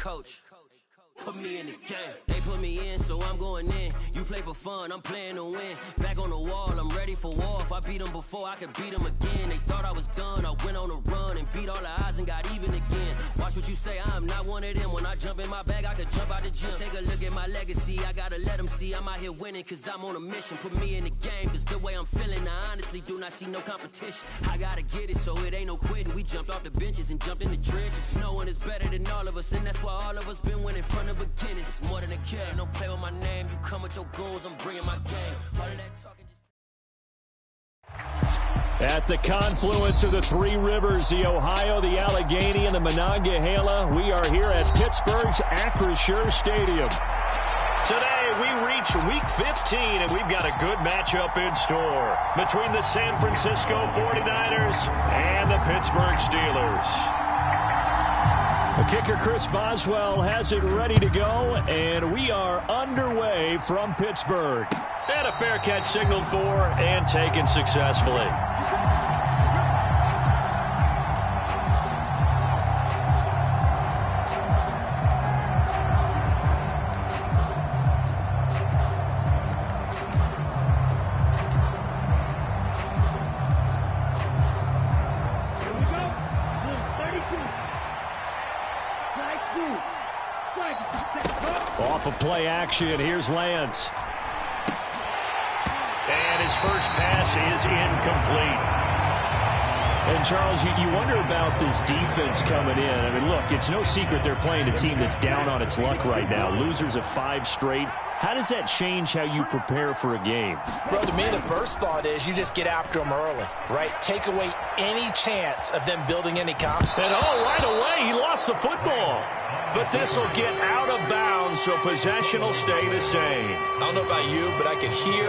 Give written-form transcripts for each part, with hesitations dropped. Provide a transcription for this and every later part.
coach. Put me in the game. They put me in, so I'm going in. You play for fun, I'm playing to win. Back on the wall, I'm ready for war. If I beat them before, I could beat them again. They thought I was done, I went on a run and beat all the odds and got even again. Watch what you say, I'm not one of them. When I jump in my bag, I could jump out the gym. Take a look at my legacy, I gotta let them see I'm out here winning, cause I'm on a mission. Put me in the game, cause the way I'm feeling, I honestly do not see no competition. I gotta get it, so it ain't no quitting. We jumped off the benches and jumped in the trenches. No one is better than all of us, and that's why all of us been winning from the beginning. It's more than a kill, don't play with my name. You come with your goons, I'm bringing my game. All of that talking just... At the confluence of the three rivers, the Ohio, the Allegheny, and the Monongahela, we are here at Pittsburgh's Acrisure Stadium. Today, we reach Week 15, and we've got a good matchup in store between the San Francisco 49ers and the Pittsburgh Steelers. The kicker, Chris Boswell, has it ready to go, and we are underway from Pittsburgh. And a fair catch signaled for and taken successfully. Off of play action, here's Lance. And his first pass is incomplete. And, Charles, you wonder about this defense coming in. I mean, look, it's no secret they're playing a team that's down on its luck right now. Losers of 5 straight. How does that change how you prepare for a game? Bro, to me, the first thought is you just get after them early, right? Take away any chance of them building any confidence. And, right away, he lost the football. But this will get out of bounds, so possession will stay the same. I don't know about you, but I could hear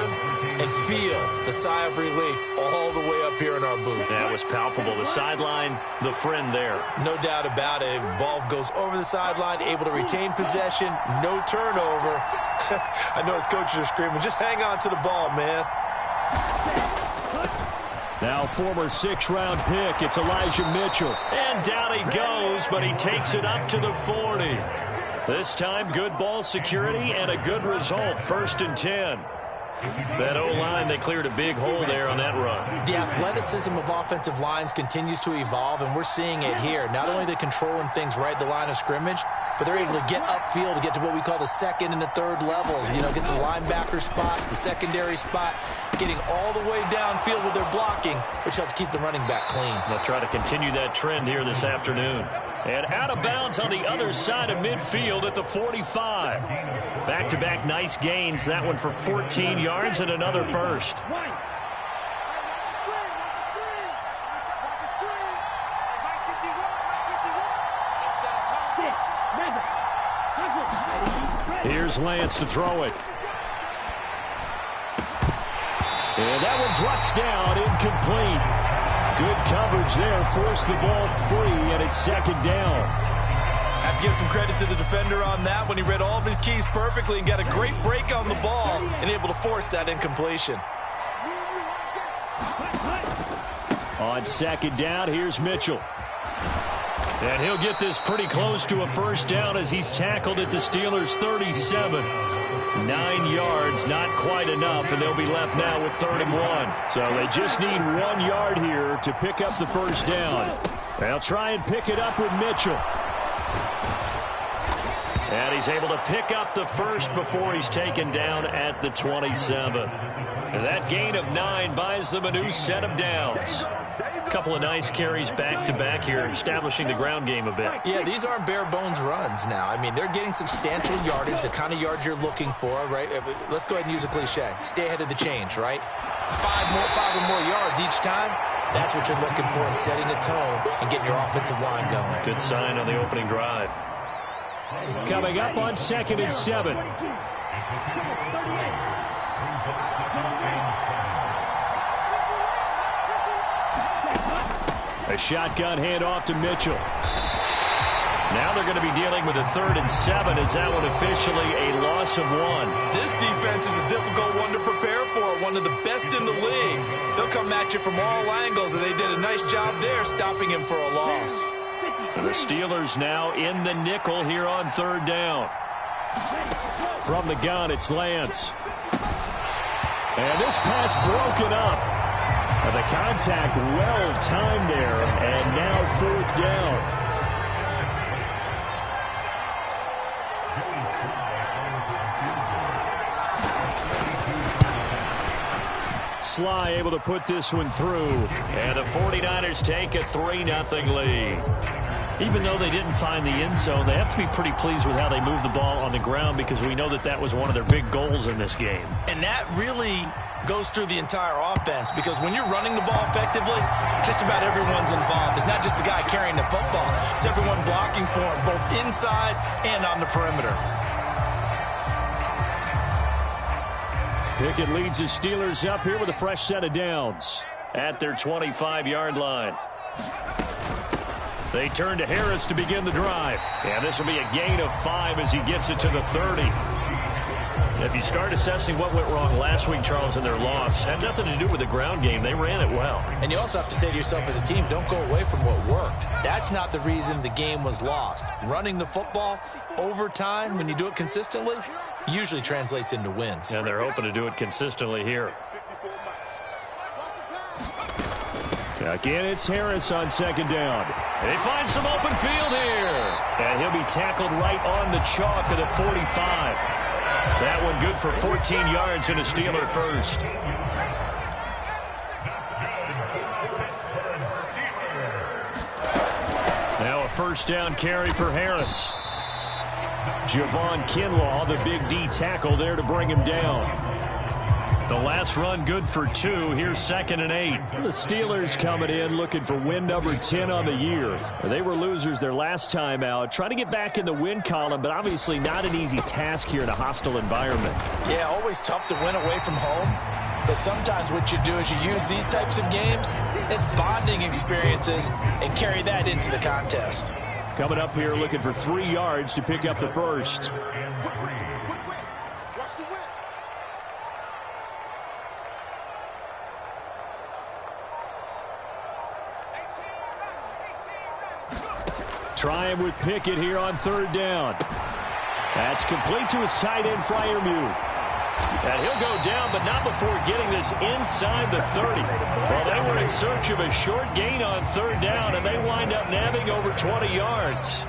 and feel the sigh of relief all the way up here in our booth. That was palpable. The sideline, the friend there. No doubt about it. The ball goes over the sideline, able to retain possession, no turnover. I know his coaches are screaming, just hang on to the ball, man. Now former 6th-round pick, it's Elijah Mitchell. And down he goes, but he takes it up to the 40. This time, good ball security and a good result, 1st and 10. That O-line, they cleared a big hole there on that run. The athleticism of offensive lines continues to evolve, and we're seeing it here. Not only they're controlling things right at the line of scrimmage, but they're able to get upfield to get to what we call the 2nd and the 3rd levels. You know, get to the linebacker spot, the secondary spot, getting all the way downfield with their blocking, which helps keep the running back clean. They'll try to continue that trend here this afternoon. And out of bounds on the other side of midfield at the 45. Back-to-back nice gains. That one for 14 yards and another first. Here's Lance to throw it. And that one drops down, incomplete. Good coverage there, forced the ball free, and it's 2nd down. I have to give some credit to the defender on that when he read all of his keys perfectly and got a great break on the ball and able to force that incompletion. On 2nd down, here's Mitchell. And he'll get this pretty close to a 1st down as he's tackled at the Steelers' 37. 9 yards, not quite enough, and they'll be left now with 3rd and 1. So they just need 1 yard here to pick up the 1st down. They'll try and pick it up with Mitchell. And he's able to pick up the 1st before he's taken down at the 27. And that gain of 9 buys them a new set of downs. A couple of nice carries back-to-back here, establishing the ground game a bit. Yeah, these aren't bare-bones runs now. I mean, they're getting substantial yardage, the kind of yards you're looking for, right? Let's go ahead and use a cliche. Stay ahead of the change, right? 5 or more yards each time. That's what you're looking for in setting a tone and getting your offensive line going. Good sign on the opening drive. Coming up on 2nd and 7. A shotgun handoff to Mitchell. Now they're going to be dealing with a 3rd and 7. Is that one officially a loss of 1? This defense is a difficult one to prepare for, one of the best in the league. They'll come at you from all angles, and they did a nice job there stopping him for a loss. The Steelers now in the nickel here on third down. From the gun, it's Lance. And this pass broken up. And the contact well timed there. And now fourth down. Sly able to put this one through. And the 49ers take a 3-0 lead. Even though they didn't find the end zone, they have to be pretty pleased with how they moved the ball on the ground, because we know that that was one of their big goals in this game. And that really goes through the entire offense, because when you're running the ball effectively, just about everyone's involved. It's not just the guy carrying the football. It's everyone blocking for him, both inside and on the perimeter. Pickett leads the Steelers up here with a fresh set of downs at their 25-yard line. They turn to Harris to begin the drive. And this will be a gain of 5 as he gets it to the 30. If you start assessing what went wrong last week, Charles, in their loss, had nothing to do with the ground game. They ran it well. And you also have to say to yourself as a team, don't go away from what worked. That's not the reason the game was lost. Running the football over time, when you do it consistently, usually translates into wins. And they're hoping to do it consistently here. Again, it's Harris on second down. They find some open field here. And he'll be tackled right on the chalk of the 45. That one good for 14 yards and a Steeler first. Now a first down carry for Harris. Javon Kinlaw, the big D tackle there to bring him down. The last run good for 2. Here's 2nd and 8. The Steelers coming in looking for win number 10 on the year. They were losers their last time out. Trying to get back in the win column, but obviously not an easy task here in a hostile environment. Yeah, always tough to win away from home. But sometimes what you do is you use these types of games as bonding experiences and carry that into the contest. Coming up here looking for 3 yards to pick up the first. Trying with Pickett here on third down. That's complete to his tight end, Freiermuth. And he'll go down, but not before getting this inside the 30. Well, they were in search of a short gain on third down, and they wind up nabbing over 20 yards.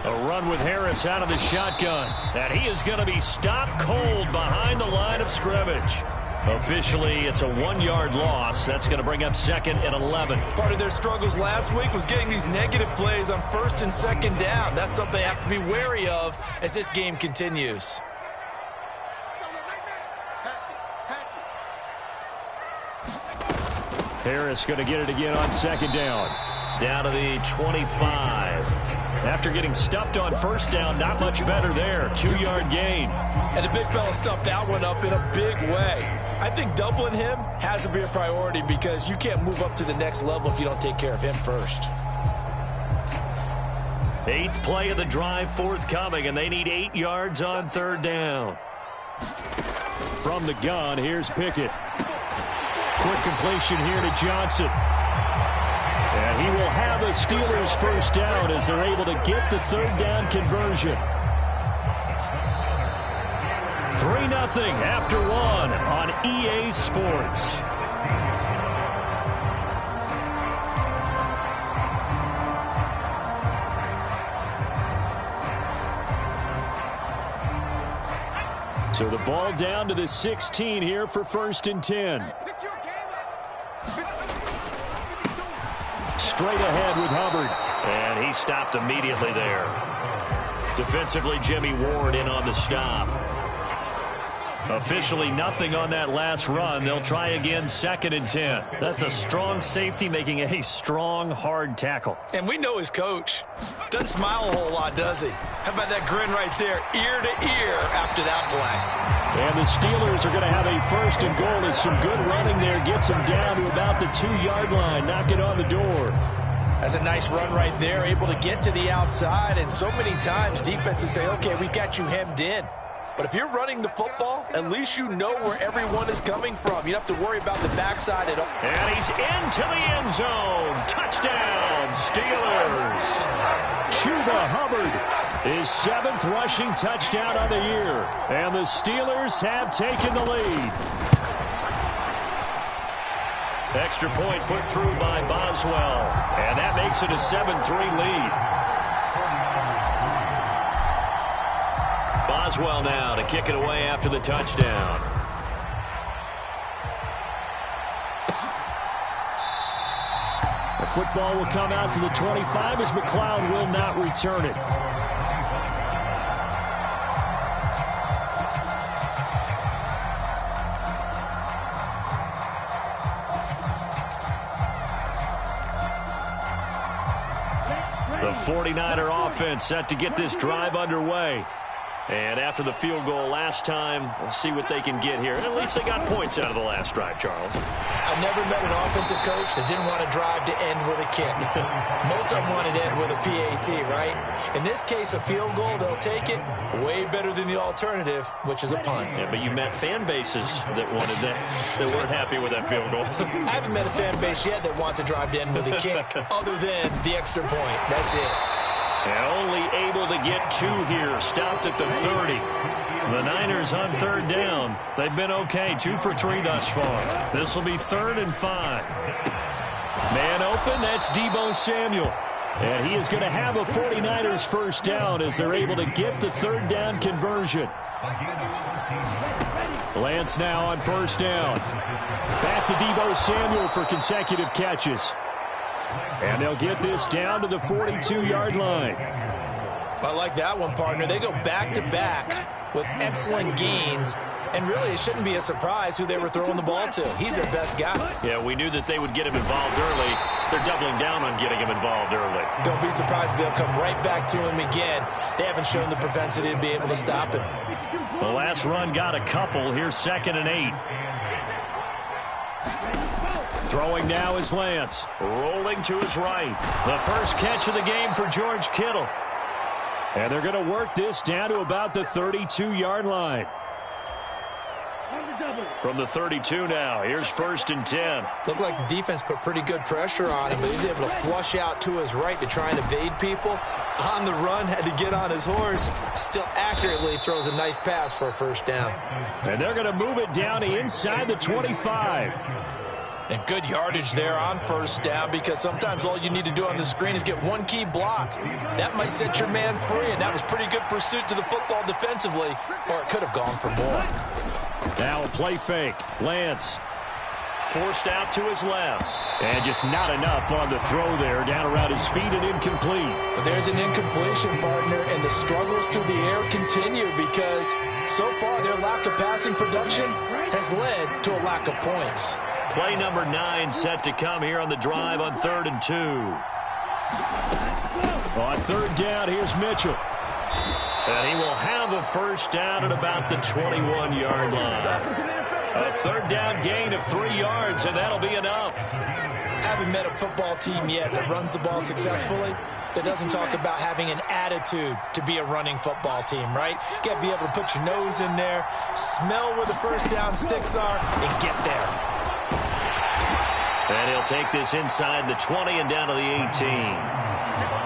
A run with Harris out of the shotgun. And he is going to be stopped cold behind the line of scrimmage. Officially, it's a 1-yard loss. That's going to bring up 2nd and 11. Part of their struggles last week was getting these negative plays on 1st and 2nd down. That's something they have to be wary of as this game continues. Harris going to get it again on 2nd down. Down to the 25. After getting stuffed on 1st down, not much better there. 2-yard gain. And the big fella stuffed that one up in a big way. I think doubling him has to be a priority, because you can't move up to the next level if you don't take care of him first. 8th play of the drive forthcoming, and they need 8 yards on 3rd down. From the gun, here's Pickett. Quick completion here to Johnson. And he will have the Steelers first down as they're able to get the 3rd down conversion. 3-0 after 1 on EA Sports. So the ball down to the 16 here for 1st and 10. Straight ahead with Hubbard. And he stopped immediately there. Defensively, Jimmy Ward in on the stop. Officially nothing on that last run. They'll try again 2nd and 10. That's a strong safety making a strong, hard tackle. And we know his coach. Doesn't smile a whole lot, does he? How about that grin right there, ear to ear after that play? And the Steelers are going to have a 1st and goal as some good running there gets them down to about the 2-yard line. Knock it on the door. That's a nice run right there, able to get to the outside. And so many times defenses say, okay, we got you hemmed in. But if you're running the football, at least you know where everyone is coming from. You don't have to worry about the backside at all. And he's into the end zone. Touchdown, Steelers. Chuba Hubbard, his 7th rushing touchdown of the year. And the Steelers have taken the lead. Extra point put through by Boswell. And that makes it a 7-3 lead. Boswell now to kick it away after the touchdown. The football will come out to the 25 as McLeod will not return it. The 49er offense set to get this drive underway. And after the field goal last time, we'll see what they can get here. At least they got points out of the last drive, Charles. I've never met an offensive coach that didn't want to drive to end with a kick. Most of them wanted to end with a PAT, right? In this case, a field goal, they'll take it way better than the alternative, which is a punt. Yeah, but you met fan bases that wanted that, that weren't happy with that field goal. I haven't met a fan base yet that wants to drive to end with a kick, other than the extra point. That's it. And only able to get 2 here. Stopped at the 30. The Niners on 3rd down. They've been okay. 2 for 3 thus far. This will be 3rd and 5. Man open. That's Deebo Samuel. And he is going to have a 49ers first down as they're able to get the 3rd down conversion. Lance now on 1st down. Back to Deebo Samuel for consecutive catches. And they'll get this down to the 42-yard line. I like that one, partner. They go back-to-back with excellent gains. And really, it shouldn't be a surprise who they were throwing the ball to. He's their best guy. Yeah, we knew that they would get him involved early. They're doubling down on getting him involved early. Don't be surprised if they'll come right back to him again. They haven't shown the propensity to be able to stop him. The last run got a couple. Here's 2nd and 8. Throwing now is Lance. Rolling to his right. The first catch of the game for George Kittle. And they're going to work this down to about the 32-yard line. From the 32 now, here's 1st and 10. Looked like the defense put pretty good pressure on him, but he's able to flush out to his right to try and evade people. On the run, had to get on his horse. Still accurately throws a nice pass for a first down. And they're going to move it down to inside the 25. And good yardage there on 1st down, because sometimes all you need to do on the screen is get one key block. That might set your man free, and that was pretty good pursuit to the football defensively, or it could have gone for more. Now a play fake. Lance forced out to his left. And just not enough on the throw there. Down around his feet and incomplete. But there's an incompletion, partner, and the struggles through the air continue because so far their lack of passing production has led to a lack of points. Play number 9 set to come here on the drive on 3rd and 2. On 3rd down, here's Mitchell. And he will have a first down at about the 21-yard line. A 3rd down gain of 3 yards, and that'll be enough. I haven't met a football team yet that runs the ball successfully that doesn't talk about having an attitude to be a running football team, right? You got to be able to put your nose in there, smell where the first down sticks are, and get there. And he'll take this inside the 20 and down to the 18.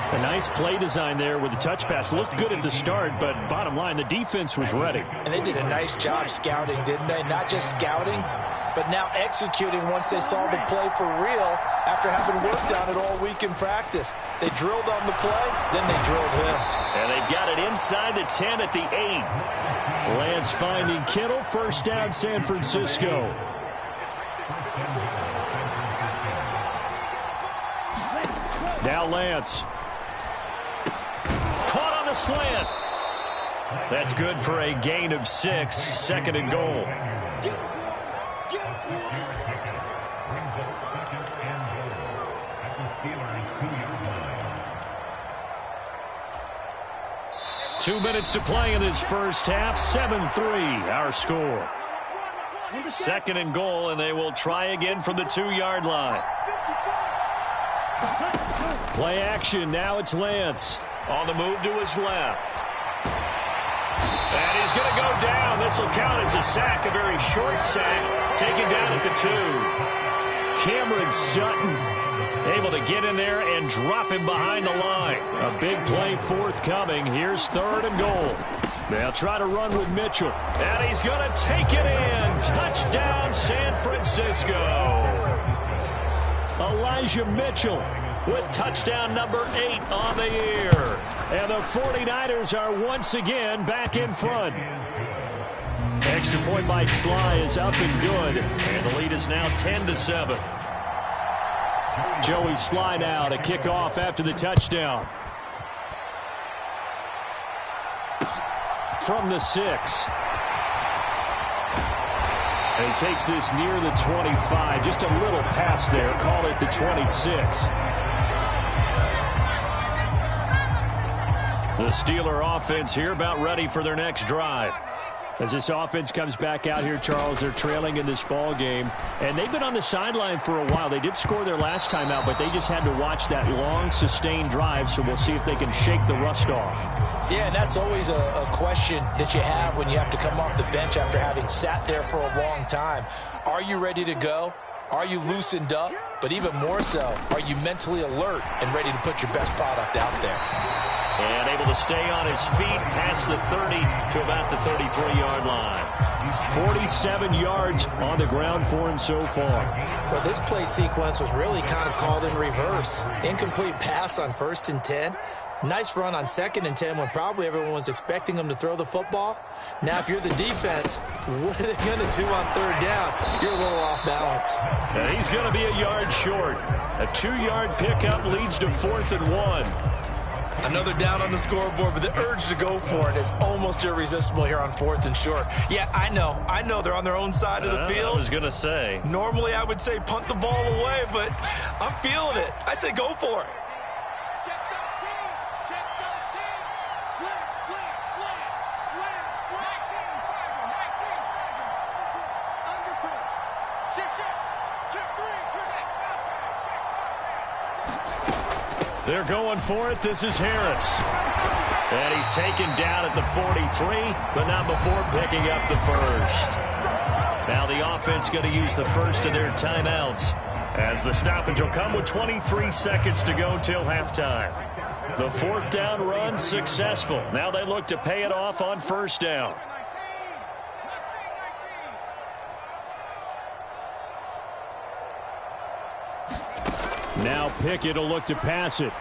A nice play design there with the touch pass. Looked good at the start, but bottom line, the defense was ready. And they did a nice job scouting, didn't they? Not just scouting, but now executing once they saw the play for real after having worked on it all week in practice. They drilled on the play, then they drilled him. And they've got it inside the 10 at the 8. Lance finding Kittle. First down, San Francisco. Now Lance. Caught on the slant. That's good for a gain of 6. 2nd and goal. Two minutes to play in this first half. 7-3, our score. 2nd and goal, and they will try again from the 2-yard line. Play action. Now it's Lance. On the move to his left. And he's going to go down. This will count as a sack, a very short sack, taken down at the 2. Cameron Sutton able to get in there and drop him behind the line. A big play forthcoming. Here's 3rd and goal. They'll try to run with Mitchell. And he's going to take it in. Touchdown, San Francisco. Elijah Mitchell with touchdown number 8 on the year. And the 49ers are once again back in front. Extra point by Sly is up and good. And the lead is now 10-7. Joey Sly now to kick off after the touchdown. From the 6. And he takes this near the 25. Just a little pass there. Call it the 26. The Steeler offense here about ready for their next drive. As this offense comes back out here, Charles, they're trailing in this ball game. And they've been on the sideline for a while. They did score their last time out, but they just had to watch that long, sustained drive. So we'll see if they can shake the rust off. Yeah, and that's always a question that you have when you have to come off the bench after having sat there for a long time. Are you ready to go? Are you loosened up? But even more so, are you mentally alert and ready to put your best product out there? And able to stay on his feet past the 30 to about the 33-yard line. 47 yards on the ground for him so far. Well, this play sequence was really kind of called in reverse. Incomplete pass on 1st and 10. Nice run on 2nd and 10 when probably everyone was expecting him to throw the football. Now, if you're the defense, what are they going to do on 3rd down? You're a little off balance. And he's going to be a yard short. A 2-yard pickup leads to 4th and 1. Another down on the scoreboard, but the urge to go for it is almost irresistible here on 4th and short. Yeah, I know they're on their own side of the field. I was going to say. Normally I would say punt the ball away, but I'm feeling it. I say go for it. Check 13. Check 13. Slant. Slant. 19. Undercut. Check. Check 3. Check. They're going for it. This is Harris. And he's taken down at the 43, but not before picking up the first. Now the offense going to use the first of their timeouts as the stoppage will come with 23 seconds to go till halftime. The 4th down run successful. Now they look to pay it off on 1st down. Now Pickett will look to pass it.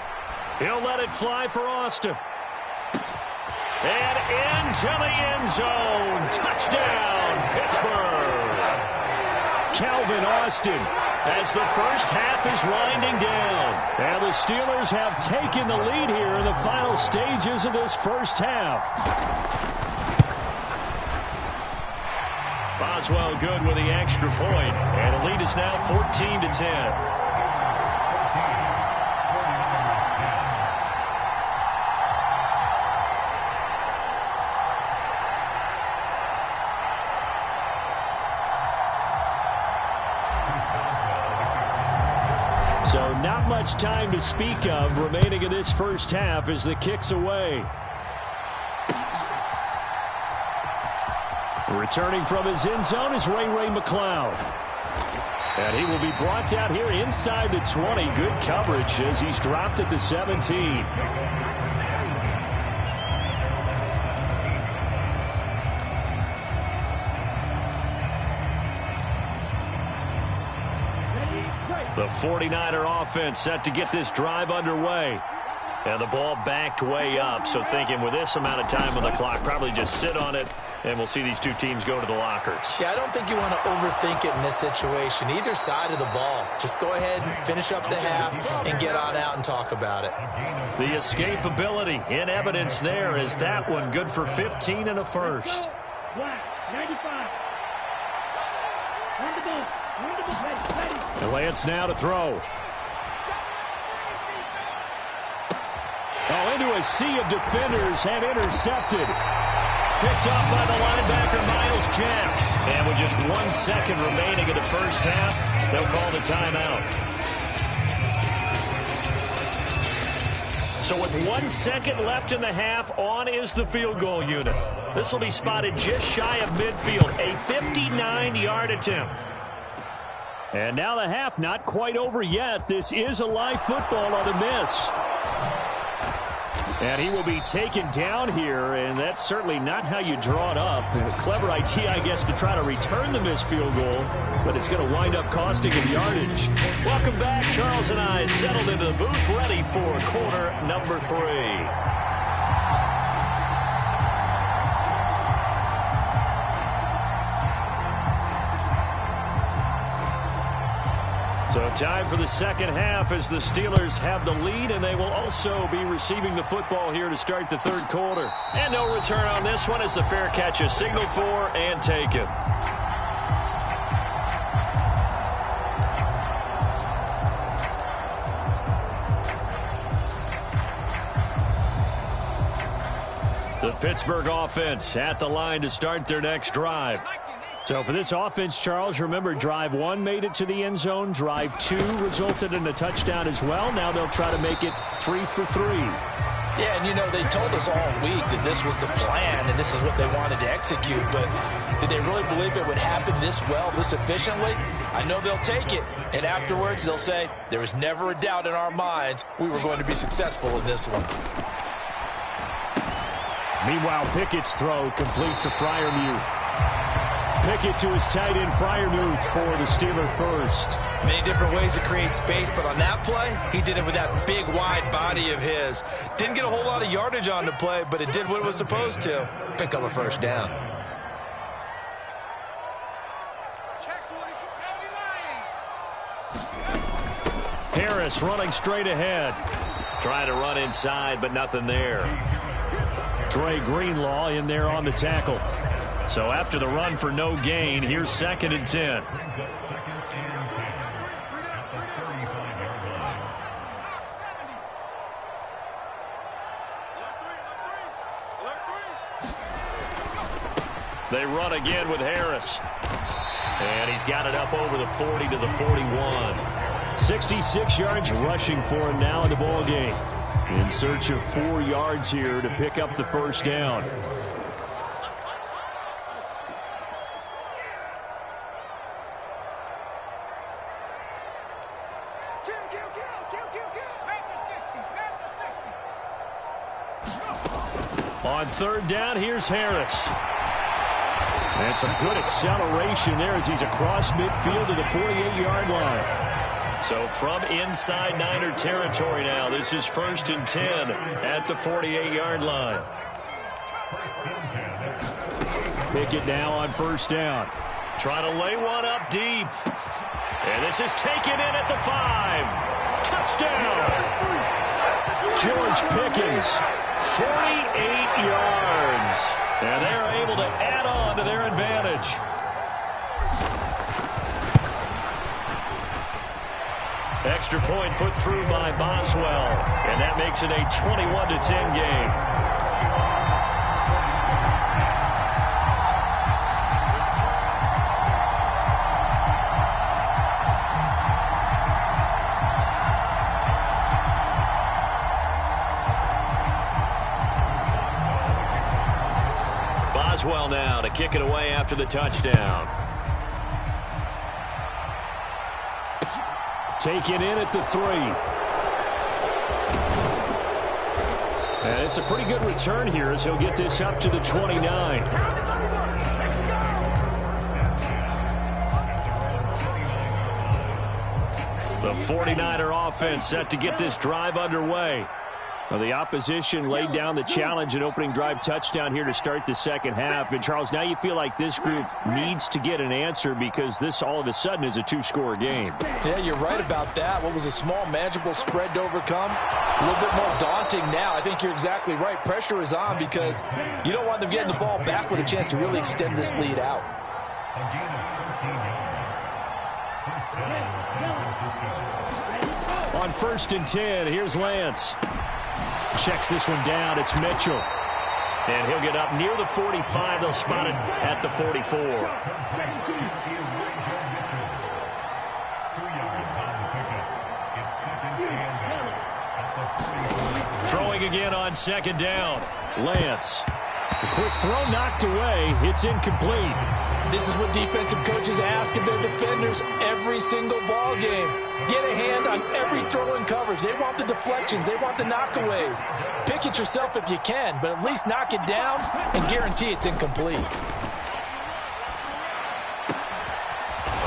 He'll let it fly for Austin. And into the end zone. Touchdown, Pittsburgh. Calvin Austin as the first half is winding down. And the Steelers have taken the lead here in the final stages of this first half. Boswell good with the extra point. And the lead is now 14-10. So not much time to speak of remaining in this first half as the kick's away. Returning from his end zone is Ray McLeod. And he will be brought down here inside the 20. Good coverage as he's dropped at the 17. The 49er offense set to get this drive underway. And the ball backed way up, so thinking with this amount of time on the clock, probably just sit on it, and we'll see these two teams go to the lockers. Yeah, I don't think you want to overthink it in this situation. Either side of the ball. Just go ahead and finish up the half and get on out and talk about it. The escapability in evidence there is that one good for 15 and a first. 95. And Lance now to throw. Oh, into a sea of defenders and intercepted. Picked off by the linebacker, Miles Jack. And with just 1 second remaining in the first half, they'll call the timeout. So with 1 second left in the half, on is the field goal unit. This will be spotted just shy of midfield, a 59-yard attempt. And now the half not quite over yet. This is a live football on the miss. And he will be taken down here, and that's certainly not how you draw it up. A clever idea, I guess, to try to return the missed field goal, but it's going to wind up costing him yardage. Welcome back. Charles and I settled into the booth, ready for quarter number 3. So time for the second half as the Steelers have the lead, and they will also be receiving the football here to start the third quarter. And no return on this one as the fair catch is signaled for and taken. The Pittsburgh offense at the line to start their next drive. So for this offense, Charles, remember, drive 1 made it to the end zone. Drive 2 resulted in a touchdown as well. Now they'll try to make it 3 for 3. Yeah, and, you know, they told us all week that this was the plan and this is what they wanted to execute. But did they really believe it would happen this well, this efficiently? I know they'll take it. And afterwards, they'll say, there was never a doubt in our minds we were going to be successful in this one. Meanwhile, Pickett's throw complete to Freiermuth. Pickett to his tight end, Freiermuth, for the Steeler first. Many different ways to create space, but on that play, he did it with that big, wide body of his. Didn't get a whole lot of yardage on the play, but it did what it was supposed to. Pick up a first down. Harris running straight ahead. Trying to run inside, but nothing there. Dre Greenlaw in there on the tackle. So after the run for no gain, here's 2nd and 10. They run again with Harris. And he's got it up over the 40 to the 41. 66 yards rushing for him now in the ball game. In search of 4 yards here to pick up the first down. On 3rd down, here's Harris. And some good acceleration there as he's across midfield to the 48-yard line. So from inside Niner territory now, this is 1st and 10 at the 48-yard line. Pickett now on 1st down. Trying to lay one up deep. And this is taken in at the 5. Touchdown! George Pickens, 48 yards. And they're able to add on to their advantage. Extra point put through by Boswell. And that makes it a 21-10 game. Boswell now to kick it away after the touchdown. Taken in at the 3. And it's a pretty good return here as he'll get this up to the 29. The 49er offense set to get this drive underway. Well, the opposition laid down the challenge and opening drive touchdown here to start the second half. And, Charles, now you feel like this group needs to get an answer because this all of a sudden is a 2-score game. Yeah, you're right about that. What was a small, manageable spread to overcome, a little bit more daunting now. I think you're exactly right. Pressure is on because you don't want them getting the ball back with a chance to really extend this lead out. On 1st and 10, here's Lance. Checks this one down. It's Mitchell. And he'll get up near the 45. They'll spot it at the 44. throwing again on second down. Lance. The quick throw knocked away. It's incomplete. This is what defensive coaches ask of their defenders every single ball game. Get a hand on every throw in coverage. They want the deflections. They want the knockaways. Pick it yourself if you can, but at least knock it down and guarantee it's incomplete.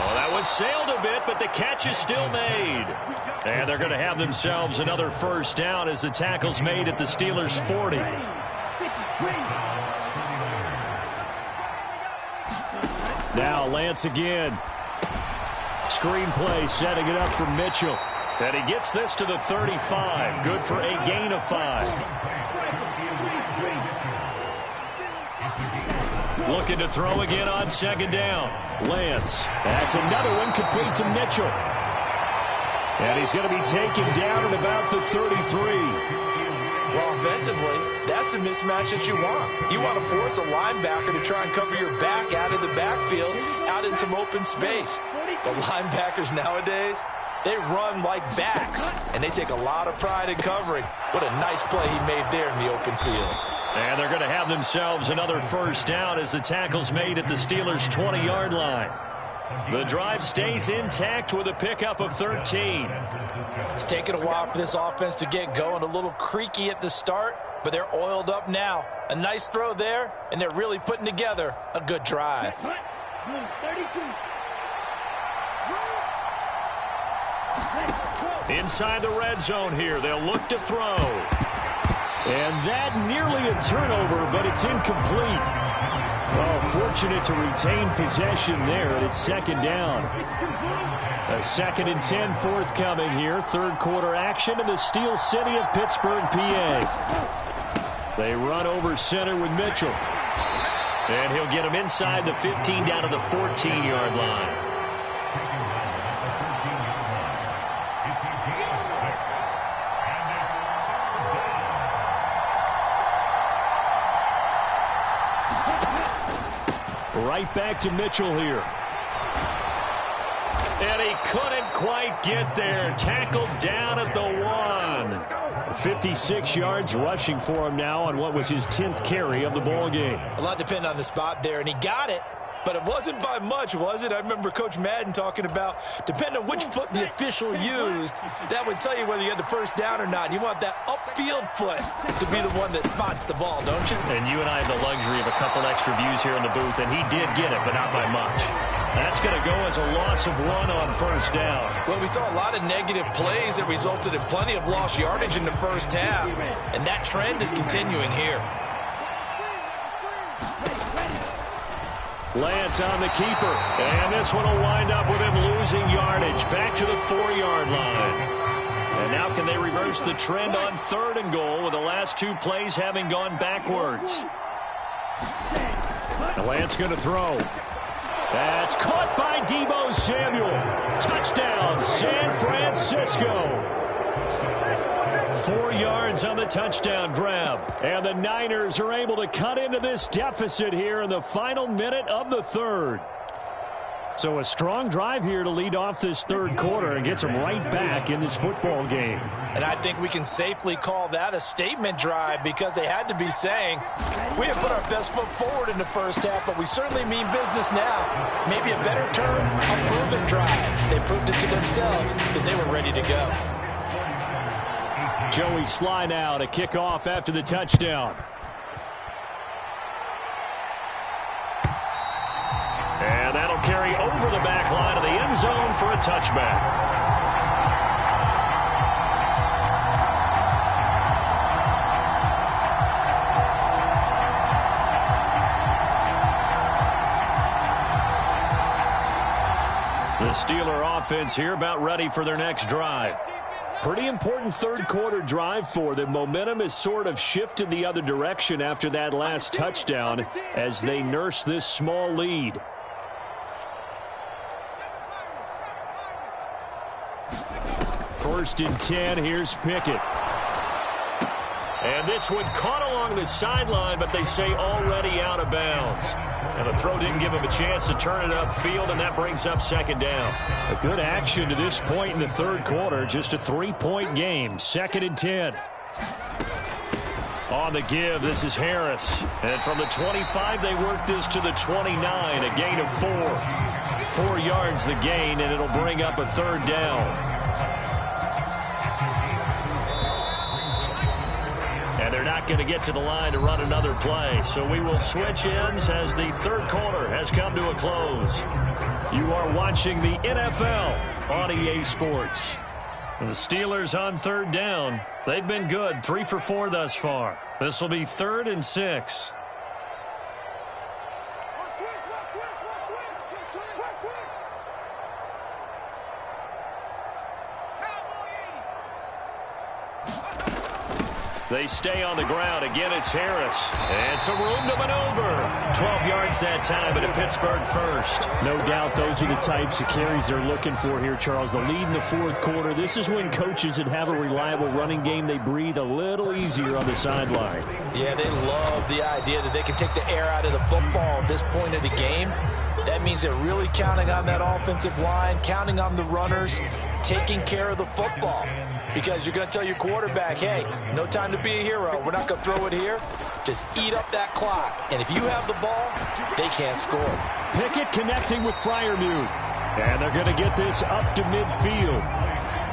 Oh, that one sailed a bit, but the catch is still made. And they're going to have themselves another first down as the tackle's made at the Steelers' 40. Now Lance again. Screenplay setting it up for Mitchell. And he gets this to the 35. Good for a gain of 5. Looking to throw again on second down. Lance. That's another one complete to Mitchell. And he's going to be taken down at about the 33. Well, offensively, that's the mismatch that you want. You want to force a linebacker to try and cover your back out of the backfield, out in some open space. The linebackers nowadays, they run like backs, and they take a lot of pride in covering. What a nice play he made there in the open field. And they're going to have themselves another first down as the tackle's made at the Steelers' 20-yard line. The drive stays intact with a pickup of 13. It's taken a while for this offense to get going. A little creaky at the start, but they're oiled up now. A nice throw there, and they're really putting together a good drive. Inside the red zone here, they'll look to throw. And that nearly a turnover, but it's incomplete. Well, fortunate to retain possession there, and it's second down. A 2nd and 10 forthcoming here. Third quarter action in the Steel City of Pittsburgh, PA. They run over center with Mitchell. And he'll get him inside the 15 down to the 14-yard line. Right back to Mitchell here. And he couldn't quite get there. Tackled down at the 1. 56 yards rushing for him now on what was his 10th carry of the ball game. A lot depended on the spot there, and he got it. But it wasn't by much, was it? I remember Coach Madden talking about, depending on which foot the official used, that would tell you whether you had the first down or not. You want that upfield foot to be the one that spots the ball, don't you? And you and I have the luxury of a couple extra views here in the booth, and he did get it, but not by much. That's going to go as a loss of 1 on first down. Well, we saw a lot of negative plays that resulted in plenty of lost yardage in the first half, and that trend is continuing here. Lance on the keeper, and this one will wind up with him losing yardage back to the 4-yard line. And now can they reverse the trend on 3rd and goal with the last 2 plays having gone backwards? And Lance going to throw. That's caught by Deebo Samuel. Touchdown, San Francisco. 4 yards on the touchdown grab. And the Niners are able to cut into this deficit here in the final minute of the 3rd. So a strong drive here to lead off this 3rd quarter and gets them right back in this football game. And I think we can safely call that a statement drive because they had to be saying, we have put our best foot forward in the first half, but we certainly mean business now. Maybe a better term, a proven drive. They proved it to themselves that they were ready to go. Joey Sly now to kick off after the touchdown. And that'll carry over the back line of the end zone for a touchback. The Steeler offense here about ready for their next drive. Pretty important 3rd quarter drive for them. Momentum has sort of shifted the other direction after that last touchdown as they nurse this small lead. First and 10, here's Pickett. And this one caught along the sideline, but they say already out of bounds. And the throw didn't give him a chance to turn it upfield, and that brings up 2nd down. A good action to this point in the 3rd quarter. Just a 3-point game. 2nd and 10. On the give, this is Harris. And from the 25, they work this to the 29, a gain of 4. 4 yards the gain, and it'll bring up a third down. And they're not going to get to the line to run another play. So we will switch ends as the third quarter has come to a close. You are watching the NFL on EA Sports. And the Steelers on third down. They've been good, 3 for 4 thus far. This will be 3rd and 6. They stay on the ground. Again, it's Harris. And some room to maneuver. 12 yards that time, but a Pittsburgh first. No doubt those are the types of carries they're looking for here, Charles. The lead in the fourth quarter. This is when coaches that have a reliable running game, they breathe a little easier on the sideline. Yeah, they love the idea that they can take the air out of the football at this point of the game. That means they're really counting on that offensive line, counting on the runners, taking care of the football. Because you're going to tell your quarterback, hey, no time to be a hero. We're not going to throw it here. Just eat up that clock. And if you have the ball, they can't score. Pickett connecting with Freiermuth. And they're going to get this up to midfield.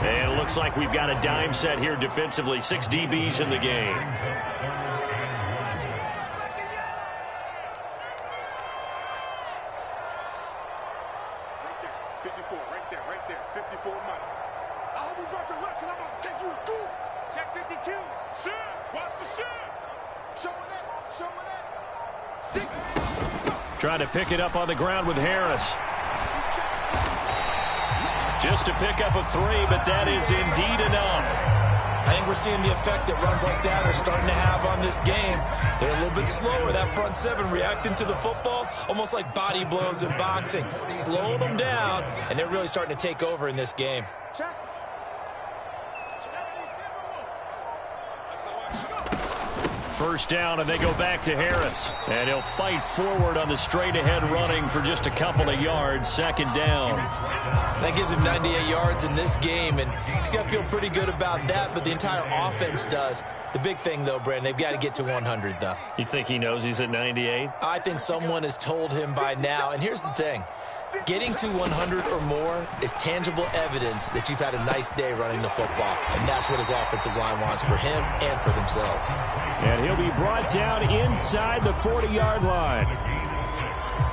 And it looks like we've got a dime set here defensively. 6 DBs in the game. Trying to pick it up on the ground with Harris. Just to pick up a 3, but that is indeed enough. I think we're seeing the effect that runs like that are starting to have on this game. They're a little bit slower, that front 7, reacting to the football, almost like body blows in boxing. Slow them down, and they're really starting to take over in this game. First down, and they go back to Harris. And he'll fight forward on the straight-ahead running for just a couple of yards. 2nd down. That gives him 98 yards in this game, and he's got to feel pretty good about that, but the entire offense does. The big thing, though, Brandon, they've got to get to 100, though. You think he knows he's at 98? I think someone has told him by now, and here's the thing. Getting to 100 or more is tangible evidence that you've had a nice day running the football, and that's what his offensive line wants for him and for themselves. And he'll be brought down inside the 40-yard line.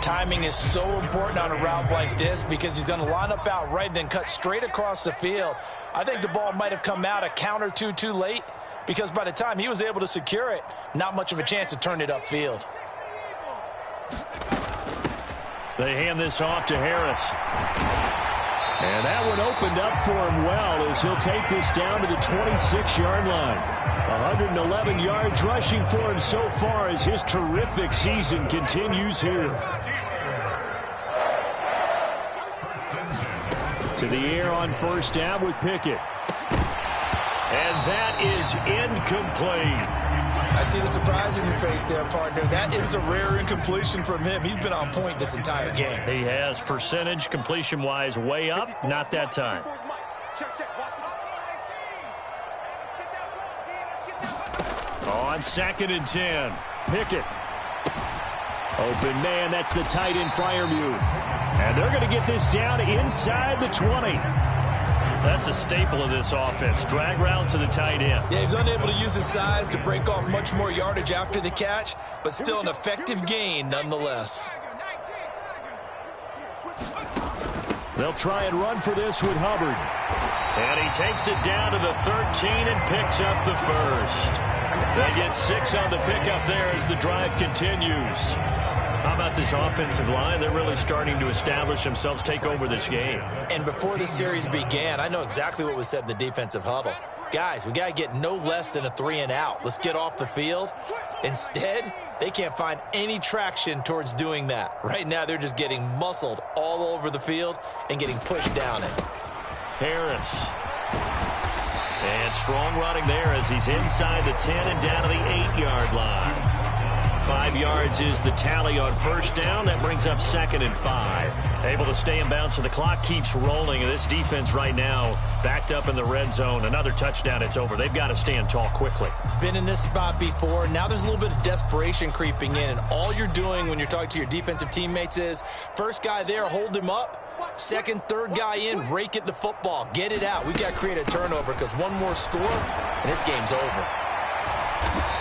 Timing is so important on a route like this because he's going to line up out right and then cut straight across the field. I think the ball might have come out a count or two too late because by the time he was able to secure it, not much of a chance to turn it upfield. They hand this off to Harris. And that one opened up for him well as he'll take this down to the 26-yard line. 111 yards rushing for him so far as his terrific season continues here. To the air on first down with Pickett. And that is incomplete. I see the surprise in your face there, partner. That is a rare incompletion from him. He's been on point this entire game. He has percentage completion-wise way up. Not that time. On 2nd and 10. Pickett. Open man, that's the tight end Freiermuth. And they're going to get this down inside the 20. That's a staple of this offense. Drag route to the tight end. Yeah, he's unable to use his size to break off much more yardage after the catch, but still an effective gain nonetheless. They'll try and run for this with Hubbard. And he takes it down to the 13 and picks up the first. They get 6 on the pickup there as the drive continues. How about this offensive line? They're really starting to establish themselves, take over this game. And before the series began, I know exactly what was said in the defensive huddle. Guys, we got to get no less than a 3 and out. Let's get off the field. Instead, they can't find any traction towards doing that. Right now, they're just getting muscled all over the field and getting pushed down it. Harris. And strong running there as he's inside the 10 and down to the 8-yard line. 5 yards is the tally on first down. That brings up 2nd and 5. Able to stay in bounds, so the clock keeps rolling. And this defense right now backed up in the red zone. Another touchdown, it's over. They've got to stand tall quickly. Been in this spot before. Now there's a little bit of desperation creeping in. And all you're doing when you're talking to your defensive teammates is, first guy there, hold him up. Second, third guy in, rake at the football. Get it out. We've got to create a turnover because one more score, and this game's over.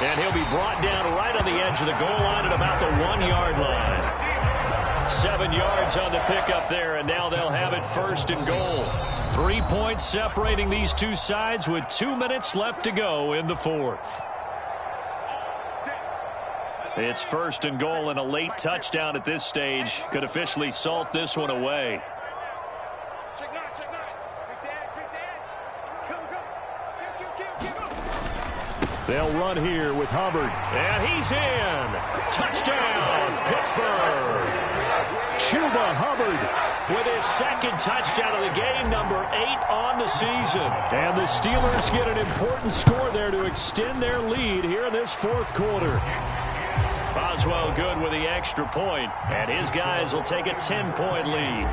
And he'll be brought down right on the edge of the goal line at about the 1-yard line. 7 yards on the pickup there, and now they'll have it first and goal. 3 points separating these two sides with 2 minutes left to go in the fourth. It's first and goal, and a late touchdown at this stage could officially salt this one away. They'll run here with Hubbard. And he's in. Touchdown, Pittsburgh. Chuba Hubbard with his second touchdown of the game, number 8 on the season. And the Steelers get an important score there to extend their lead here in this fourth quarter. Boswell good with the extra point, and his guys will take a 10-point lead.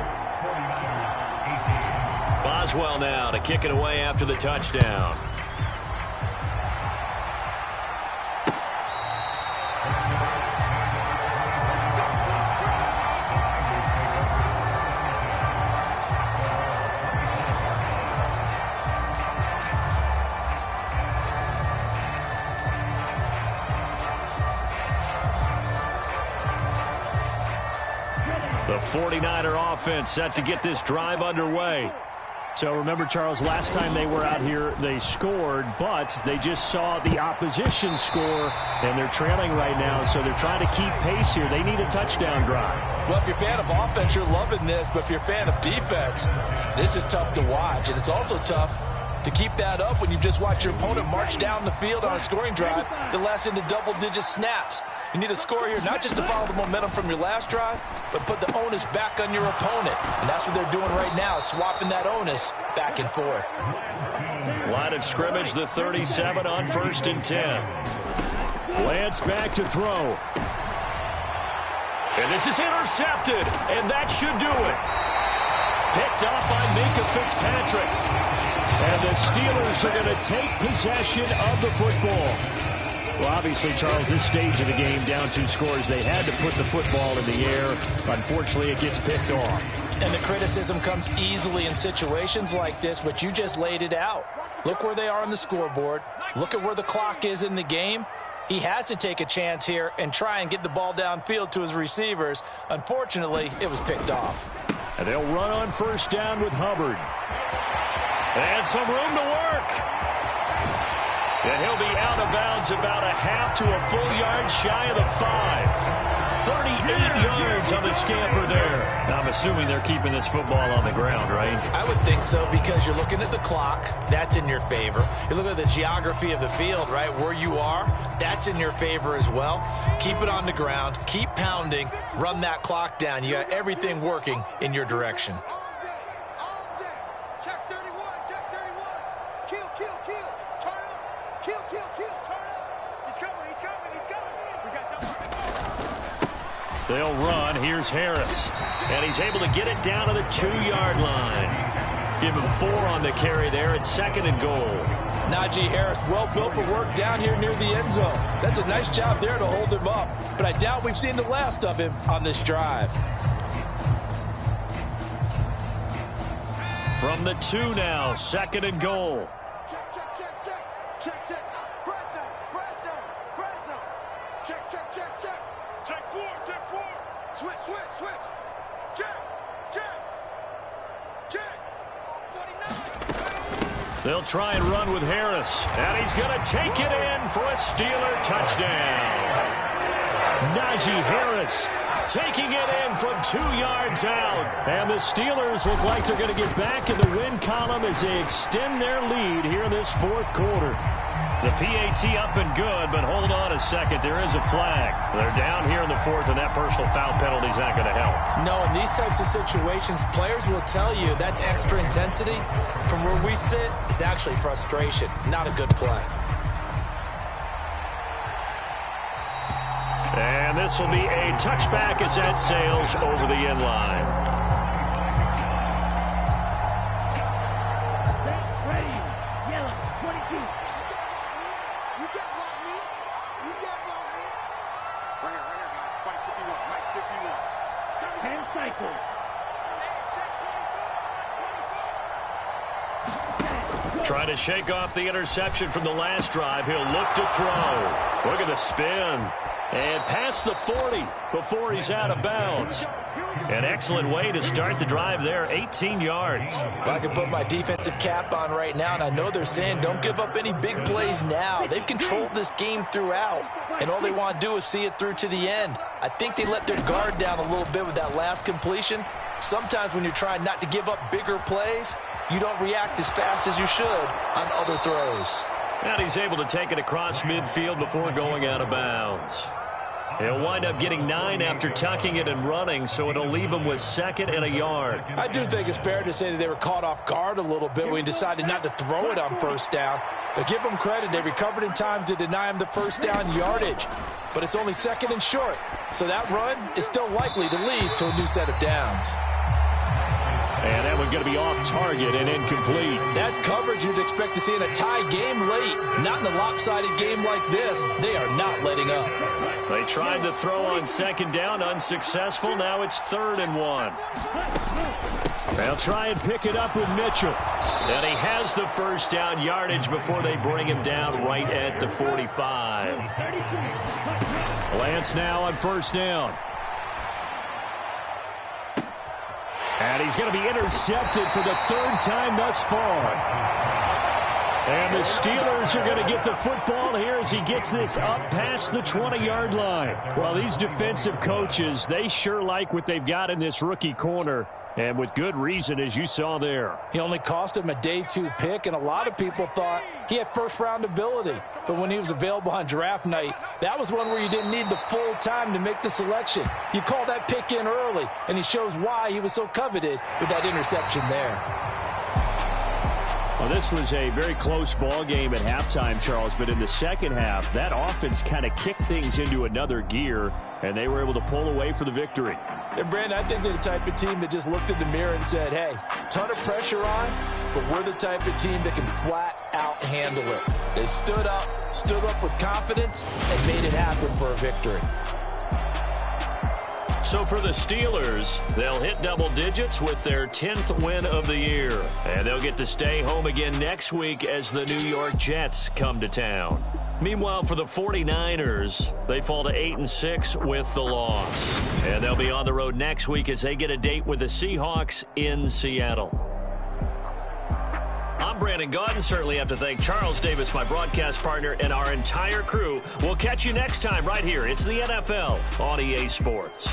Boswell now to kick it away after the touchdown. The 49er offense set to get this drive underway. So remember, Charles, last time they were out here, they scored, but they just saw the opposition score, and they're trailing right now, so they're trying to keep pace here. They need a touchdown drive. Well, if you're a fan of offense, you're loving this, but if you're a fan of defense, this is tough to watch, and it's also tough to keep that up when you just watch your opponent march down the field on a scoring drive that lasts into double-digit snaps. You need a score here, not just to follow the momentum from your last drive, but put the onus back on your opponent. And that's what they're doing right now, swapping that onus back and forth. Line of scrimmage, the 37 on 1st and 10. Lance back to throw. And this is intercepted, and that should do it. Picked off by Minkah Fitzpatrick. And the Steelers are going to take possession of the football. Well, obviously, Charles, this stage of the game, down 2 scores, they had to put the football in the air. Unfortunately, it gets picked off. And the criticism comes easily in situations like this, but you just laid it out. Look where they are on the scoreboard. Look at where the clock is in the game. He has to take a chance here and try and get the ball downfield to his receivers. Unfortunately, it was picked off. And they'll run on 1st down with Hubbard. And some room to work. And he'll be out of bounds about a half to a full yard shy of the 5. 38 yards on the scamper there. Now, I'm assuming they're keeping this football on the ground, right? I would think so, because you're looking at the clock. That's in your favor. You look at the geography of the field, right, where you are. That's in your favor as well. Keep it on the ground. Keep pounding. Run that clock down. You got everything working in your direction. They'll run. Here's Harris. And he's able to get it down to the 2-yard line. Give him 4 on the carry there at 2nd and goal. Najee Harris, well built for work down here near the end zone. That's a nice job there to hold him up. But I doubt we've seen the last of him on this drive. From the 2 now, 2nd and goal. Check, check, check, check. Check, check. Fresno, Fresno, Fresno. Check, check, check, check. Check 4, check 4. Switch, switch, switch. Check, check, check. 49. They'll try and run with Harris. And he's going to take it in for a Steeler touchdown. Najee Harris taking it in from 2 yards out. And the Steelers look like they're going to get back in the win column as they extend their lead here in this fourth quarter. The PAT up and good, but hold on a second. There is a flag. They're down here in the fourth, and that personal foul penalty is not going to help. No, in these types of situations, players will tell you that's extra intensity. From where we sit, it's actually frustration. Not a good play. And this will be a touchback as that sails over the end line. Right here, guys. Fight 51. Mike 51. 10 cycles. Trying to shake off the interception from the last drive. He'll look to throw. Look at the spin. And past the 40 before he's out of bounds. An excellent way to start the drive there, 18 yards. Well, I can put my defensive cap on right now, and I know they're saying don't give up any big plays now. They've controlled this game throughout, and all they want to do is see it through to the end. I think they let their guard down a little bit with that last completion. Sometimes when you're trying not to give up bigger plays, you don't react as fast as you should on other throws. And he's able to take it across midfield before going out of bounds. He'll wind up getting 9 after tucking it and running, so it'll leave him with 2nd and a yard. I do think it's fair to say that they were caught off guard a little bit when he decided not to throw it on first down. But give them credit. They recovered in time to deny him the first down yardage. But it's only 2nd and short, so that run is still likely to lead to a new set of downs. And that one's going to be off target and incomplete. That's coverage you'd expect to see in a tie game late. Not in a lopsided game like this. They are not letting up. They tried to throw on 2nd down, unsuccessful. Now it's 3rd and 1. They'll try and pick it up with Mitchell. And he has the first down yardage before they bring him down right at the 45. Lance now on 1st down. And he's going to be intercepted for the 3rd time thus far. And the Steelers are going to get the football here as he gets this up past the 20-yard line. Well, these defensive coaches, they sure like what they've got in this rookie corner. And with good reason, as you saw there. He only cost him a day 2 pick, and a lot of people thought he had first-round ability. But when he was available on draft night, that was one where you didn't need the full time to make the selection. You call that pick in early, and he shows why he was so coveted with that interception there. Well, this was a very close ball game at halftime, Charles, but in the second half, that offense kind of kicked things into another gear, and they were able to pull away for the victory. And, Brandon, I think they're the type of team that just looked in the mirror and said, hey, ton of pressure on, but we're the type of team that can flat out handle it. They stood up with confidence, and made it happen for a victory. So for the Steelers, they'll hit double digits with their 10th win of the year. And they'll get to stay home again next week as the New York Jets come to town. Meanwhile, for the 49ers, they fall to 8-6 with the loss. And they'll be on the road next week as they get a date with the Seahawks in Seattle. I'm Brandon Gaudin. Certainly have to thank Charles Davis, my broadcast partner, and our entire crew. We'll catch you next time right here. It's the NFL on EA Sports.